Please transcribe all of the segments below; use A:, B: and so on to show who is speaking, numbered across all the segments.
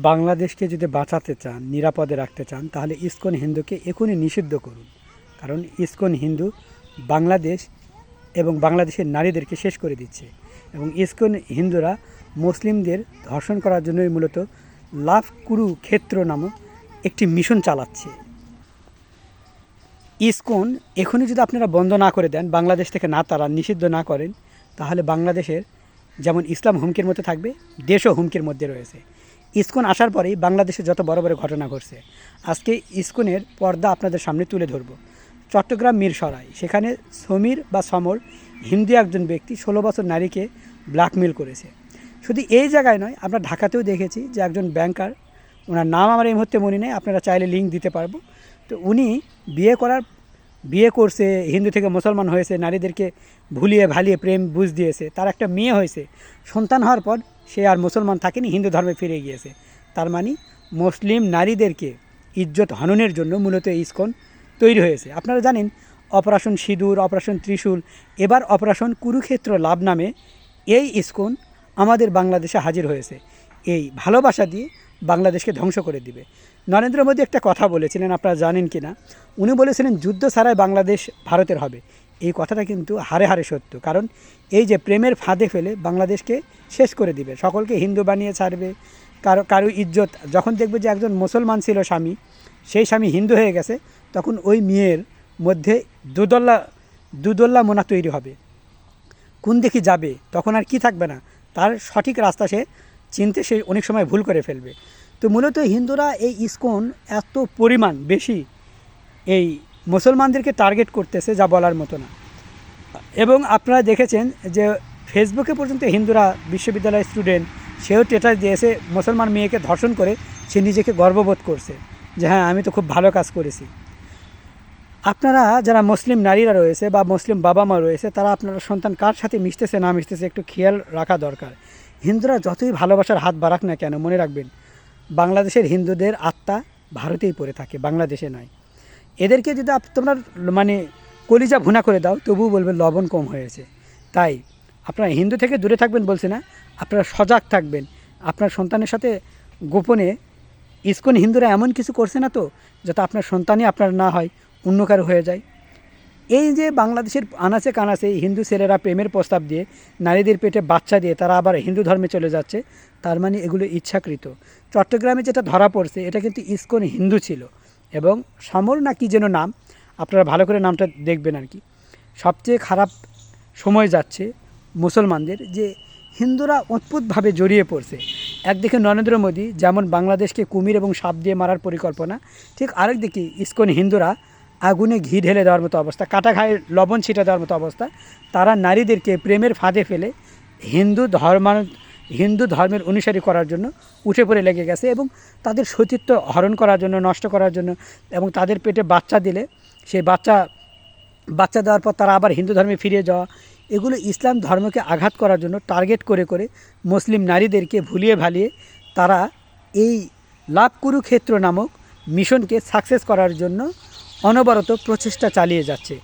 A: বাংলাদেশকে যদি বাঁচাতে চান, নিরাপদে রাখতে চান, তাহলে ইসকন হিন্দুকে এখনই নিষিদ্ধ করুন। কারণ ইসকন হিন্দু বাংলাদেশ এবং বাংলাদেশের নারীদেরকে শেষ করে দিচ্ছে। এবং ইসকন হিন্দুরা মুসলিমদের ধর্ষণ করার জন্যই মূলত লাভ কুরুক্ষেত্র নামক একটি মিশন চালাচ্ছে। ইসকন এখনই যদি আপনারা বন্ধ না করে দেন, বাংলাদেশ থেকে না তারা নিষিদ্ধ না করেন, তাহলে বাংলাদেশের যেমন ইসলাম হুমকির মধ্যে থাকবে, দেশও হুমকির মধ্যে রয়েছে। ইসকন আসার পরেই বাংলাদেশে যত বড় বড় ঘটনা ঘটছে, আজকে ইসকনের পর্দা আপনাদের সামনে তুলে ধরব। চট্টগ্রাম মিরসরাই, সেখানে সমীর বা সমর হিন্দু একজন ব্যক্তি 16 বছর নারীকে ব্ল্যাকমেল করেছে। শুধু এই জায়গায় নয়, আমরা ঢাকাতেও দেখেছি যে একজন ব্যাংকার, ওনার নাম আমার এই মুহূর্তে মনে নেই, আপনারা চাইলে লিঙ্ক দিতে পারবো। তো উনি বিয়ে করছে, হিন্দু থেকে মুসলমান হয়েছে, নারীদেরকে ভুলিয়ে ভালিয়ে প্রেম বুঝ দিয়েছে, তার একটা মেয়ে হয়েছে, সন্তান হওয়ার পর সে আর মুসলমান থাকেনি, হিন্দু ধর্মে ফিরে গিয়েছে। তার মানে মুসলিম নারীদেরকে ইজ্জত হননের জন্য মূলত ইসকন তৈরি হয়েছে। আপনারা জানেন অপারেশন সিঁদুর, অপারেশন ত্রিশূল, এবার অপারেশন কুরুক্ষেত্র লাভ নামে এই ইসকন আমাদের বাংলাদেশে হাজির হয়েছে। এই ভালোবাসা দিয়ে বাংলাদেশকে ধ্বংস করে দিবে। নরেন্দ্র মোদী একটা কথা বলেছিলেন, আপনারা জানেন কি না, উনি বলেছিলেন যুদ্ধ ছাড়াই বাংলাদেশ ভারতের হবে। এই কথাটা কিন্তু হারে হারে সত্য। কারণ এই যে প্রেমের ফাঁদে ফেলে বাংলাদেশকে শেষ করে দিবে, সকলকে হিন্দু বানিয়ে ছাড়বে। কারো ইজ্জত যখন দেখবে যে একজন মুসলমান ছিল স্বামী, সেই স্বামী হিন্দু হয়ে গেছে, তখন ওই মেয়ের মধ্যে দুদল্লা মোনা তৈরি হবে। কোন দিকে যাবে তখন আর কি থাকবে না, তার সঠিক রাস্তা সে চিনতে সে অনেক সময় ভুল করে ফেলবে। তো মূলত হিন্দুরা এই ইসকন এত পরিমাণ বেশি এই মুসলমানদেরকে টার্গেট করতেছে যা বলার মতো না। এবং আপনারা দেখেছেন যে ফেসবুকে পর্যন্ত হিন্দুরা, বিশ্ববিদ্যালয়ের স্টুডেন্ট, সেও স্ট্যাটাস দিয়েছে মুসলমান মেয়েকে ধর্ষণ করে সে নিজেকে গর্ববোধ করছে যে হ্যাঁ, আমি তো খুব ভালো কাজ করেছি। আপনারা যারা মুসলিম নারীরা রয়েছে বা মুসলিম বাবা মা রয়েছে, তারা আপনারা সন্তান কার সাথে মিশতেছে না মিশতেছে একটু খেয়াল রাখা দরকার। হিন্দুরা যতই ভালোবাসার হাত বাড়াক না কেন, মনে রাখবেন বাংলাদেশের হিন্দুদের আত্মা ভারতেই পড়ে থাকে, বাংলাদেশে নয়। এদেরকে যদি তোমরা মানে কলিজা ভুনা করে দাও, তবুও বলবে লবণ কম হয়েছে। তাই আপনারা হিন্দু থেকে দূরে থাকবেন বলছে না, আপনারা সজাগ থাকবেন। আপনার সন্তানের সাথে গোপনে ইসকন হিন্দুরা এমন কিছু করছে না তো যাতে আপনার সন্তানই আপনার না হয়, অন্য কারো হয়ে যায়। এই যে বাংলাদেশের আনাচে কানাচে হিন্দু ছেলেরা প্রেমের প্রস্তাব দিয়ে নারীদের পেটে বাচ্চা দিয়ে তারা আবার হিন্দু ধর্মে চলে যাচ্ছে, তার মানে এগুলো ইচ্ছাকৃত। চট্টগ্রামে যেটা ধরা পড়ছে, এটা কিন্তু ইসকন হিন্দু ছিল। এবং সমর না কি যেন নাম, আপনারা ভালো করে নামটা দেখবেন আর কি। সবচেয়ে খারাপ সময় যাচ্ছে মুসলমানদের, যে হিন্দুরা অদ্ভুতভাবে জড়িয়ে পড়ছে। একদিকে নরেন্দ্র মোদী যেমন বাংলাদেশকে কুমির এবং সাপ দিয়ে মারার পরিকল্পনা, ঠিক আরেকদিকে ইসকন হিন্দুরা আগুনে ঘি ঢেলে দেওয়ার মতো অবস্থা, কাটা ঘায়ে লবণ ছিটা দেওয়ার মতো অবস্থা। তারা নারীদেরকে প্রেমের ফাঁদে ফেলে হিন্দু ধর্মের অনুসারী করার জন্য উঠে পড়ে লেগে গেছে এবং তাদের সতীত্ব হরণ করার জন্য, নষ্ট করার জন্য। এবং তাদের পেটে বাচ্চা দিলে সেই বাচ্চা দেওয়ার পর তারা আবার হিন্দু ধর্মে ফিরে যাওয়া, এগুলো ইসলাম ধর্মকে আঘাত করার জন্য টার্গেট করে করে মুসলিম নারীদেরকে ভুলিয়ে ভালিয়ে তারা এই লাভ কুরুক্ষেত্র নামক মিশনকে সাকসেস করার জন্য অনবরত প্রচেষ্টা চালিয়ে যাচ্ছে।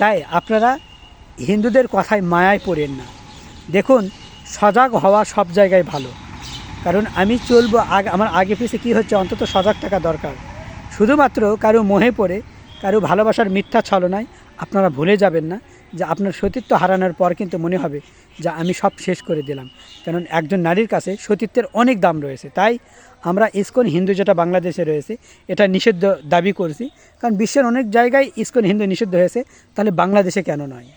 A: তাই আপনারা হিন্দুদের কথায় মায়ায় পড়েন না। দেখুন, সজাগ হওয়া সব জায়গায় ভালো। কারণ আমি চলবো আমার আগে পিছিয়ে কী হচ্ছে, অন্তত সজাগ থাকা দরকার। শুধুমাত্র কারো মোহে পড়ে, কারো ভালোবাসার মিথ্যা ছলনায় আপনারা ভুলে যাবেন না যে আপনার সতীত্ব হারানোর পর কিন্তু মনে হবে যে আমি সব শেষ করে দিলাম। কারণ একজন নারীর কাছে সতীত্বের অনেক দাম রয়েছে। তাই আমরা ইসকন হিন্দু যেটা বাংলাদেশে রয়েছে, এটা নিষিদ্ধ দাবি করছি। কারণ বিশ্বের অনেক জায়গায় ইসকন হিন্দু নিষিদ্ধ হয়েছে, তাহলে বাংলাদেশে কেন নয়?